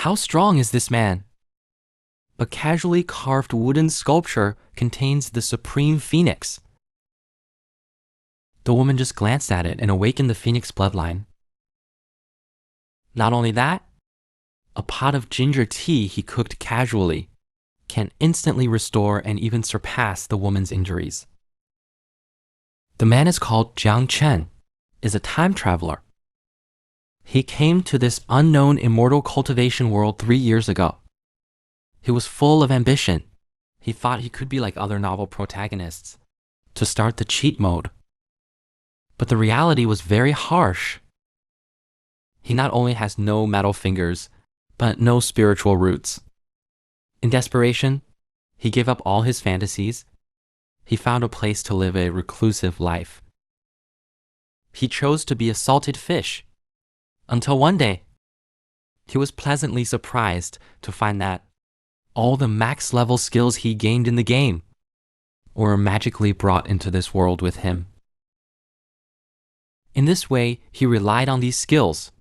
How strong is this man? A casually carved wooden sculpture contains the supreme phoenix. The woman just glanced at it and awakened the phoenix bloodline. Not only that, a pot of ginger tea he cooked casually can instantly restore and even surpass the woman's injuries. The man is called Jiang Chen, is a time traveler. He came to this unknown immortal cultivation world 3 years ago. He was full of ambition. He thought he could be like other novel protagonists, to start the cheat mode. But the reality was very harsh. He not only has no metal fingers, but no spiritual roots. In desperation, he gave up all his fantasies. He found a place to live a reclusive life. He chose to be a salted fish, until one day, he was pleasantly surprised to find that all the max level skills he gained in the game were magically brought into this world with him. In this way, he relied on these skills.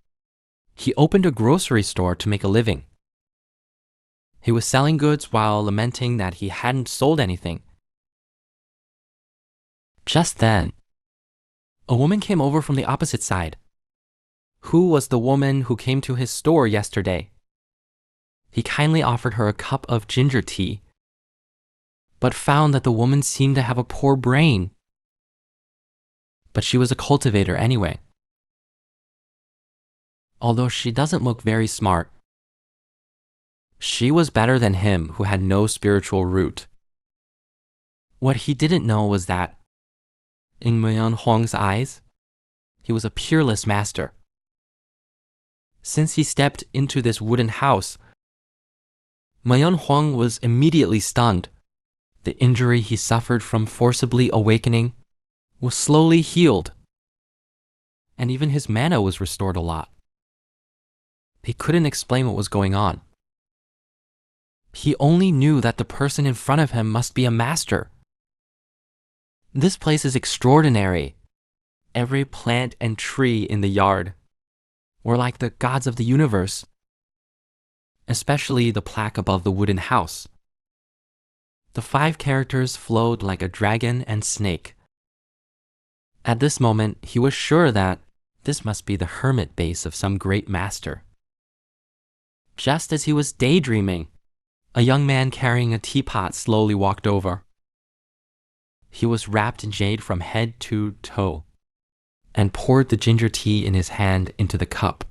He opened a grocery store to make a living. He was selling goods while lamenting that he hadn't sold anything. Just then, a woman came over from the opposite side. Who was the woman who came to his store yesterday? He kindly offered her a cup of ginger tea, but found that the woman seemed to have a poor brain. But she was a cultivator anyway. Although she doesn't look very smart, she was better than him who had no spiritual root. What he didn't know was that, in Myeon Hwang's eyes, he was a peerless master. Since he stepped into this wooden house, Myeon Hwang was immediately stunned. The injury he suffered from forcibly awakening was slowly healed, and even his mana was restored a lot. He couldn't explain what was going on. He only knew that the person in front of him must be a master. This place is extraordinary. Every plant and tree in the yard were like the gods of the universe, especially the plaque above the wooden house. The 5 characters flowed like a dragon and snake. At this moment, he was sure that this must be the hermit base of some great master. Just as he was daydreaming, a young man carrying a teapot slowly walked over. He was wrapped in jade from head to toe, and poured the ginger tea in his hand into the cup.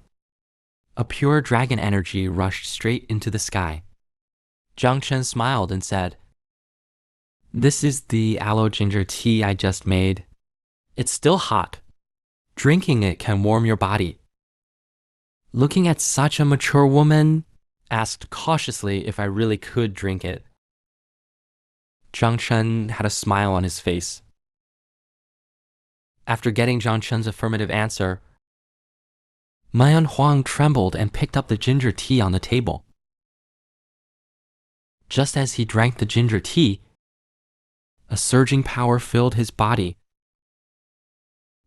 A pure dragon energy rushed straight into the sky. Jiang Chen smiled and said, "This is the aloe ginger tea I just made. It's still hot. Drinking it can warm your body." Looking at such a mature woman, asked cautiously if I really could drink it. Jiang Chen had a smile on his face. After getting Jiang Chen's affirmative answer, Myeon Hwang trembled and picked up the ginger tea on the table. Just as he drank the ginger tea, a surging power filled his body.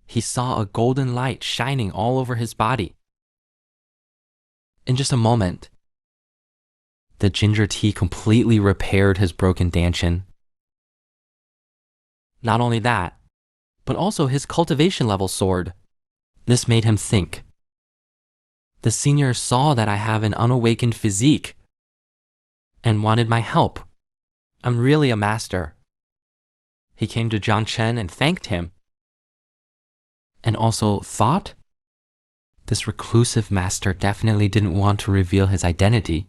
He saw a golden light shining all over his body. In just a moment, the ginger tea completely repaired his broken dantian. Not only that, but also his cultivation level soared. This made him think. The senior saw that I have an unawakened physique and wanted my help. I'm really a master. He came to Jiang Chen and thanked him. And also thought this reclusive master definitely didn't want to reveal his identity.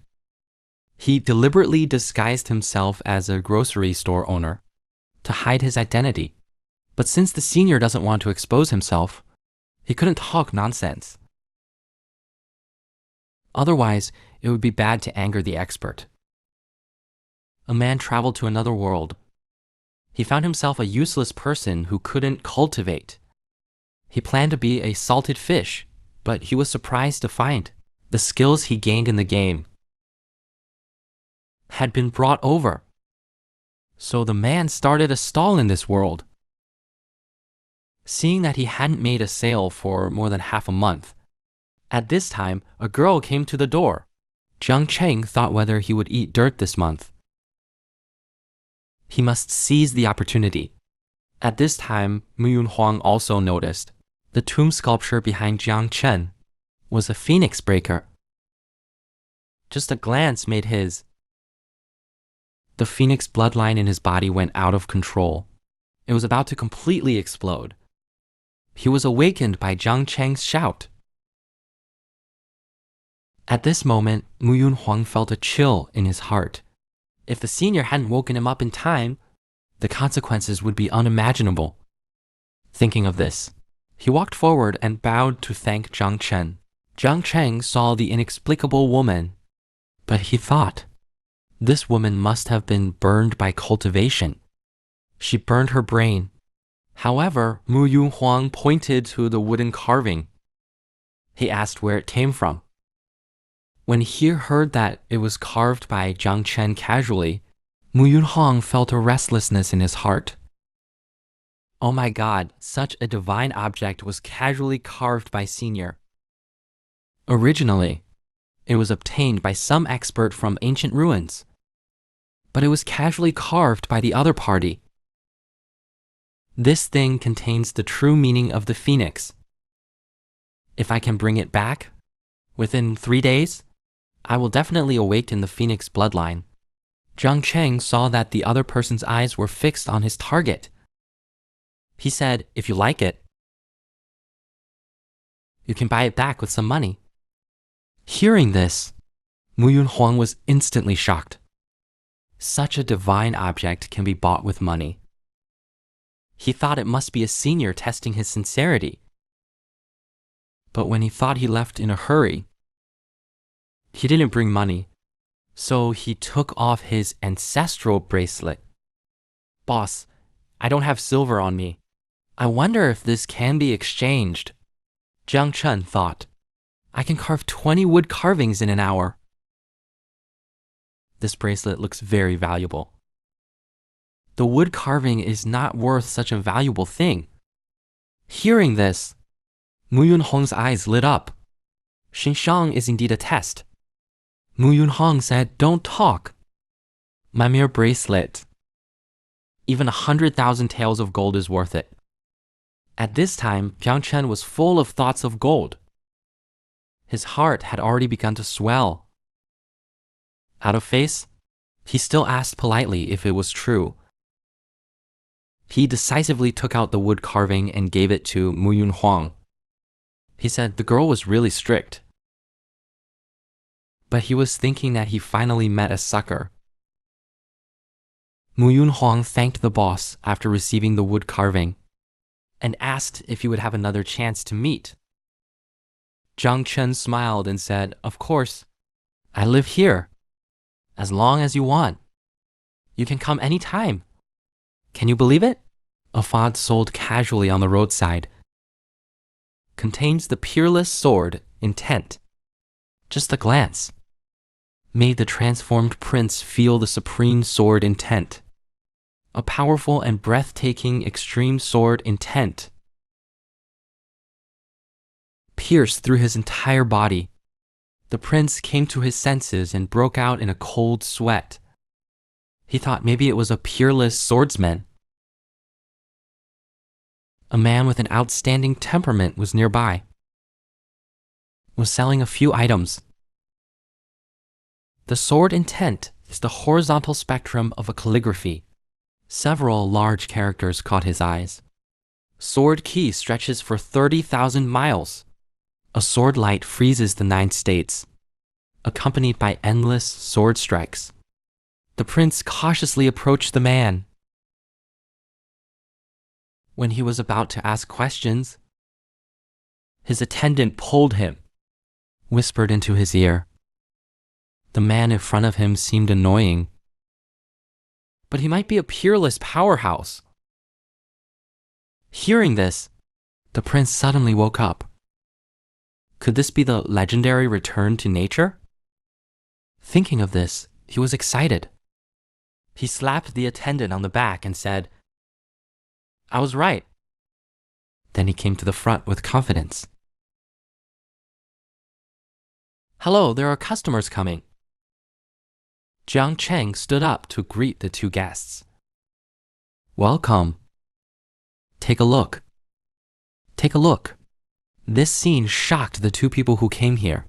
He deliberately disguised himself as a grocery store owner to hide his identity. But since the senior doesn't want to expose himself, he couldn't talk nonsense. Otherwise, it would be bad to anger the expert. A man traveled to another world. He found himself a useless person who couldn't cultivate. He planned to be a salted fish, but he was surprised to find the skills he gained in the game had been brought over. So the man started a stall in this world. Seeing that he hadn't made a sale for more than half a month, at this time, a girl came to the door. Jiang Cheng thought whether he would eat dirt this month. He must seize the opportunity. At this time, Mu Yunhuang also noticed the tomb sculpture behind Jiang Chen was a phoenix breaker. Just a glance made the phoenix bloodline in his body went out of control. It was about to completely explode. He was awakened by Jiang Cheng's shout. At this moment, Mu Yunhuang felt a chill in his heart. If the senior hadn't woken him up in time, the consequences would be unimaginable. Thinking of this, he walked forward and bowed to thank Jiang Chen. Jiang Cheng saw the inexplicable woman, but he thought, this woman must have been burned by cultivation. She burned her brain. However, Mu Yunhuang pointed to the wooden carving. He asked where it came from. When he heard that it was carved by Jiang Chen casually, Mu Yunhuang felt a restlessness in his heart. Oh my God, such a divine object was casually carved by Senior. Originally, it was obtained by some expert from ancient ruins, but it was casually carved by the other party. This thing contains the true meaning of the phoenix. If I can bring it back within 3 days, I will definitely awaken the phoenix bloodline. Jiang Cheng saw that the other person's eyes were fixed on his target. He said, if you like it, you can buy it back with some money. Hearing this, Mu Yunhuang was instantly shocked. Such a divine object can be bought with money. He thought it must be a senior testing his sincerity. But when he thought he left in a hurry, he didn't bring money, so he took off his ancestral bracelet. Boss, I don't have silver on me. I wonder if this can be exchanged. Jiang Chen thought, I can carve 20 wood carvings in an hour. This bracelet looks very valuable. The wood carving is not worth such a valuable thing. Hearing this, Mu Yunhuang's eyes lit up. Xinshang is indeed a test. Mu Yunhuang said, don't talk. My mere bracelet. Even 100,000 taels of gold is worth it. At this time, Jiang Chen was full of thoughts of gold. His heart had already begun to swell. Out of face, he still asked politely if it was true. He decisively took out the wood carving and gave it to Mu Yunhuang. He said the girl was really strict. But he was thinking that he finally met a sucker. Mu Yunhuang thanked the boss after receiving the wood carving and asked if he would have another chance to meet. Jiang Chen smiled and said, of course, I live here. As long as you want. You can come any time. Can you believe it? A fad sold casually on the roadside. Contains the peerless sword, intent. Just a glance made the transformed prince feel the supreme sword intent. A powerful and breathtaking extreme sword intent pierced through his entire body. The prince came to his senses and broke out in a cold sweat. He thought maybe it was a peerless swordsman. A man with an outstanding temperament was nearby, was selling a few items. The sword intent is the horizontal spectrum of a calligraphy. Several large characters caught his eyes. Sword key stretches for 30,000 miles. A sword light freezes the 9 states, accompanied by endless sword strikes. The prince cautiously approached the man. When he was about to ask questions, his attendant pulled him, whispered into his ear. The man in front of him seemed annoying, but he might be a peerless powerhouse. Hearing this, the prince suddenly woke up. Could this be the legendary return to nature? Thinking of this, he was excited. He slapped the attendant on the back and said, I was right. Then he came to the front with confidence. Hello, there are customers coming. Jiang Cheng stood up to greet the two guests. Welcome. Take a look. Take a look. This scene shocked the two people who came here.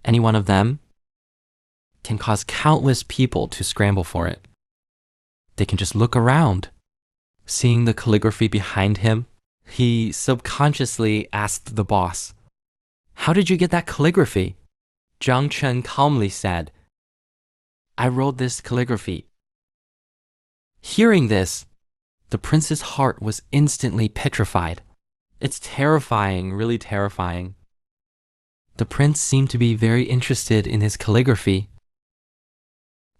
Any one of them can cause countless people to scramble for it. They can just look around. Seeing the calligraphy behind him, he subconsciously asked the boss, "How did you get that calligraphy?" Jiang Chen calmly said, "I wrote this calligraphy." Hearing this, the prince's heart was instantly petrified. It's terrifying, really terrifying. The prince seemed to be very interested in his calligraphy.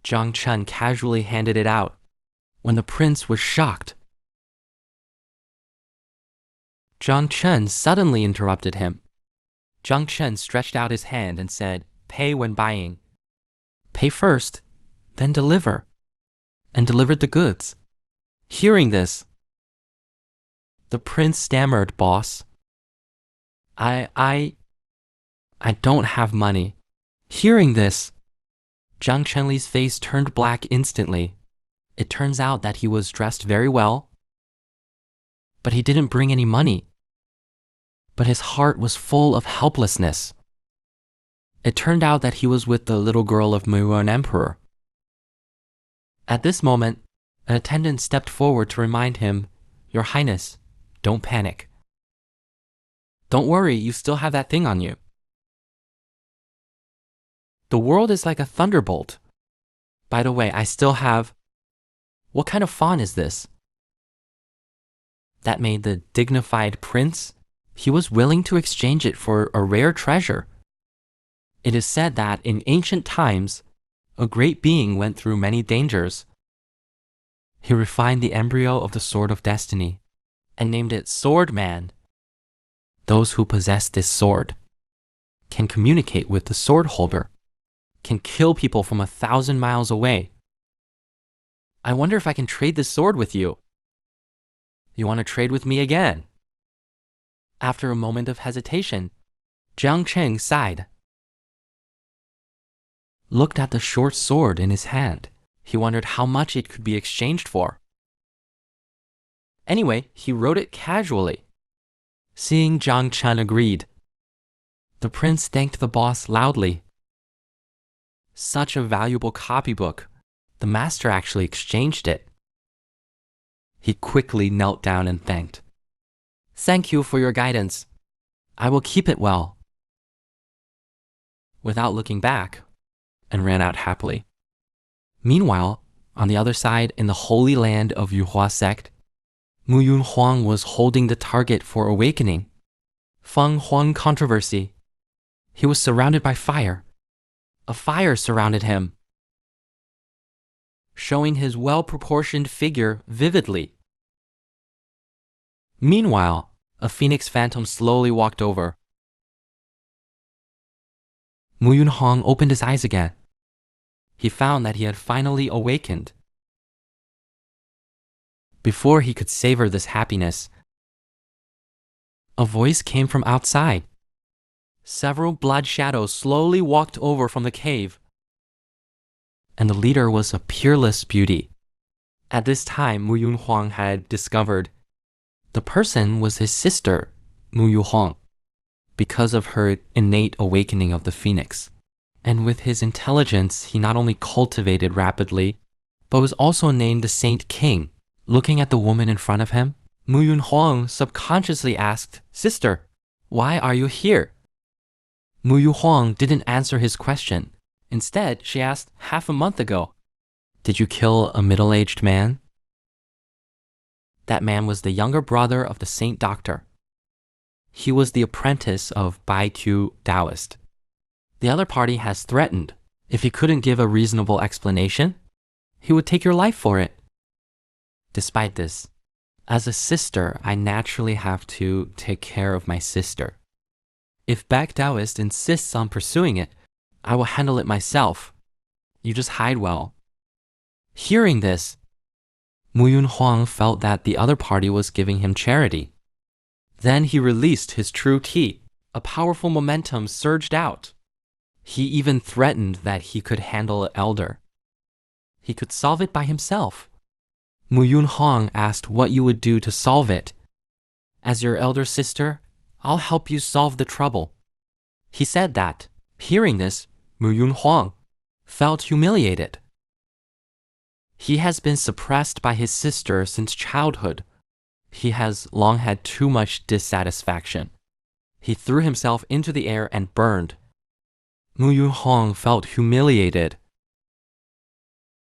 Jiang Chen casually handed it out when the prince was shocked. Jiang Chen suddenly interrupted him. Jiang Chen stretched out his hand and said, "Pay when buying. Pay first, then deliver," and delivered the goods. Hearing this, the prince stammered, "Boss, I don't have money." Hearing this, Jiang Chenli's face turned black instantly. It turns out that he was dressed very well, but he didn't bring any money. But his heart was full of helplessness. It turned out that he was with the little girl of Muyuan Emperor. At this moment, an attendant stepped forward to remind him, "Your Highness, don't panic. Don't worry, you still have that thing on you. The world is like a thunderbolt. By the way, I still have... What kind of fawn is this?" That made the dignified prince. He was willing to exchange it for a rare treasure. It is said that in ancient times, a great being went through many dangers. He refined the embryo of the Sword of Destiny and named it Sword Man. Those who possess this sword can communicate with the sword holder, can kill people from 1,000 miles away. I wonder if I can trade this sword with you. You want to trade with me again? After a moment of hesitation, Jiang Cheng sighed, looked at the short sword in his hand. He wondered how much it could be exchanged for. Anyway, he wrote it casually. Seeing Jiang Chen agreed, the prince thanked the boss loudly. Such a valuable copybook. The master actually exchanged it. He quickly knelt down and thanked. "Thank you for your guidance. I will keep it well," without looking back, and ran out happily. Meanwhile, on the other side, in the holy land of Yuhua sect, Mu Yunhuang was holding the target for awakening. Feng Huang controversy. He was surrounded by fire. A fire surrounded him, showing his well-proportioned figure vividly. Meanwhile, a phoenix phantom slowly walked over. Mu Yunhuang opened his eyes again. He found that he had finally awakened. Before he could savor this happiness, a voice came from outside. Several blood shadows slowly walked over from the cave, and the leader was a peerless beauty. At this time, Mu Yunhuang had discovered the person was his sister, Mu Yuhuang, because of her innate awakening of the phoenix. And with his intelligence, he not only cultivated rapidly, but was also named the Saint King. Looking at the woman in front of him, Mu Yunhuang subconsciously asked, "Sister, why are you here?" Mu Yuhuang didn't answer his question. Instead, she asked, "Half a month ago, did you kill a middle-aged man?" That man was the younger brother of the Saint Doctor. He was the apprentice of Bai Q Taoist. The other party has threatened, if he couldn't give a reasonable explanation, he would take your life for it. Despite this, as a sister, I naturally have to take care of my sister. If Back Taoist insists on pursuing it, I will handle it myself. You just hide well. Hearing this, Mu Yunhuang felt that the other party was giving him charity. Then he released his true ki. A powerful momentum surged out. He even threatened that he could handle an elder. He could solve it by himself. Mu Yun-hong asked what you would do to solve it. As your elder sister, I'll help you solve the trouble. He said that. Hearing this, Mu Yun-hong felt humiliated. He has been suppressed by his sister since childhood. He has long had too much dissatisfaction. He threw himself into the air and burned. Mu Yun-hong felt humiliated